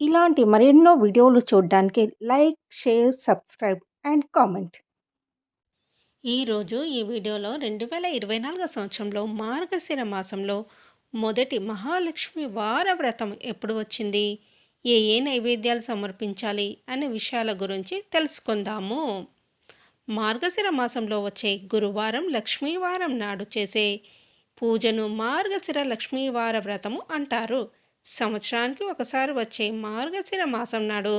ఇలాంటి మరెన్నో వీడియోలు చూడడానికి like, share, subscribe and comment. ఈరోజు ఈ వీడియోలో 2024 సంవత్సరంలో మార్గశిర మాసంలో మొదటి మహాలక్ష్మి వార వ్రతం ఎప్పుడు వచ్చింది, ఏ ఏ నైవేద్యాలు సమర్పించాలి అనే విషయాల గురించి తెలుసుకుందాము. మార్గశిర మాసంలో వచ్చే గురువారం లక్ష్మీవారం నాడు చేసే పూజను మార్గశిర లక్ష్మీవార వ్రతము అంటారు. సంవత్సరానికి ఒకసారి వచ్చే మార్గశిర మాసం నాడు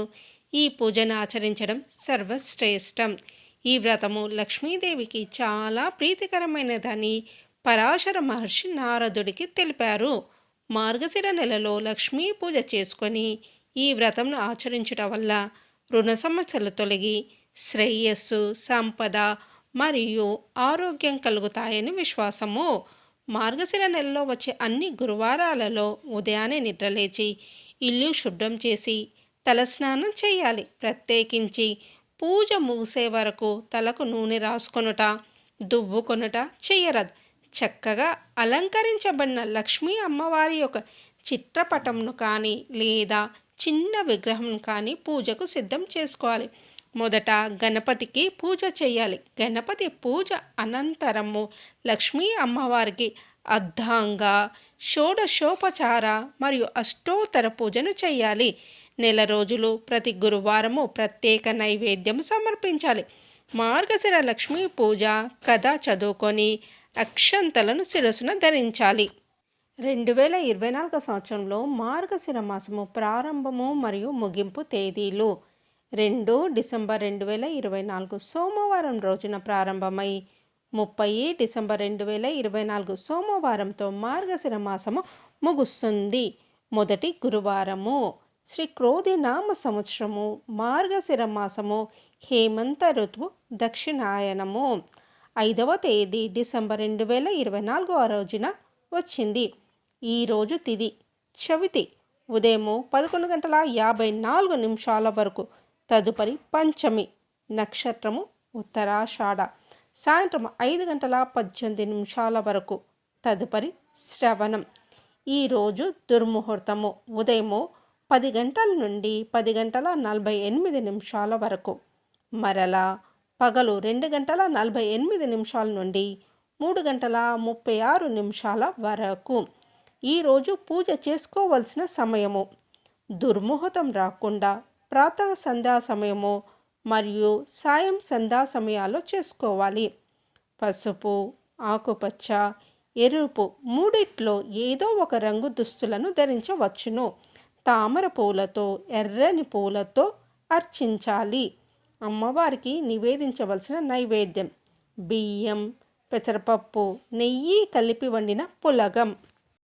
ఈ పూజను ఆచరించడం సర్వశ్రేష్టం. ఈ వ్రతము లక్ష్మీదేవికి చాలా ప్రీతికరమైనదని పరాశర మహర్షి నారదుడికి తెలిపారు. మార్గశిర నెలలో లక్ష్మీ పూజ చేసుకొని ఈ వ్రతంను ఆచరించడం వల్ల రుణ సమస్యలు తొలగి శ్రేయస్సు, సంపద మరియు ఆరోగ్యం కలుగుతాయని విశ్వాసము. మార్గశిర నెలలో వచ్చే అన్ని గురువారాలలో ఉదయాన్నే నిద్రలేచి ఇల్లు శుభ్రం చేసి తలస్నానం చేయాలి. ప్రత్యేకించి పూజ ముగిసే వరకు తలకు నూనె రాసుకొనుట, దువ్వుకొనుట చేయరాదు. చక్కగా అలంకరించబడిన లక్ష్మీ అమ్మవారి యొక్క చిత్రపటంను కానీ లేదా చిన్న విగ్రహం కానీ పూజకు సిద్ధం చేసుకోవాలి. మొదట గణపతికి పూజ చేయాలి. గణపతి పూజ అనంతరము లక్ష్మీ అమ్మవారికి అర్ధాంగ, షోడశోపచార మరియు అష్టోత్తర పూజను చేయాలి. నెల రోజులు ప్రతి గురువారము ప్రత్యేక నైవేద్యం సమర్పించాలి. మార్గశిర లక్ష్మీ పూజ కథ చదువుకొని అక్షంతలను శిరస్సున ధరించాలి. 2024 సంవత్సరంలో మార్గశిర మాసము ప్రారంభము మరియు ముగింపు తేదీలు: 2 డిసెంబర్ 2024 సోమవారం రోజున ప్రారంభమై 30 డిసెంబర్ 2024 సోమవారంతో మార్గశిర మాసము ముగుస్తుంది. మొదటి గురువారము శ్రీ క్రోధి నామ సంవత్సరము, మార్గశిర మాసము, హేమంత ఋతువు, దక్షిణాయనము. 5వ తేదీ డిసెంబర్ 2024 రోజున వచ్చింది. ఈరోజు తిథి చవితి, ఉదయం 11:54 వరకు. తదుపరి పంచమి, నక్షత్రము ఉత్తరాషాఢ, సాయంత్రం 5:18 వరకు. తదుపరి శ్రవణం. ఈరోజు దుర్ముహూర్తము ఉదయం 10 గంటల నుండి 10:48 వరకు. మరలా పగలు 2:48 నుండి 3:36 వరకు. ఈరోజు పూజ చేసుకోవలసిన సమయము: దుర్ముహూర్తం రాకుండా ప్రాతః సంధ్యా సమయము మరియు సాయం సంధ్యా సమయాల్లో చేసుకోవాలి. పసుపు, ఆకుపచ్చ, ఎరుపు మూడిట్లో ఏదో ఒక రంగు దుస్తులను ధరించవచ్చును. తామర పూలతో, ఎర్రని పూలతో అర్చించాలి. అమ్మవారికి నివేదించవలసిన నైవేద్యం: బియ్యం, పెసరపప్పు, నెయ్యి కలిపి వండిన పులగం.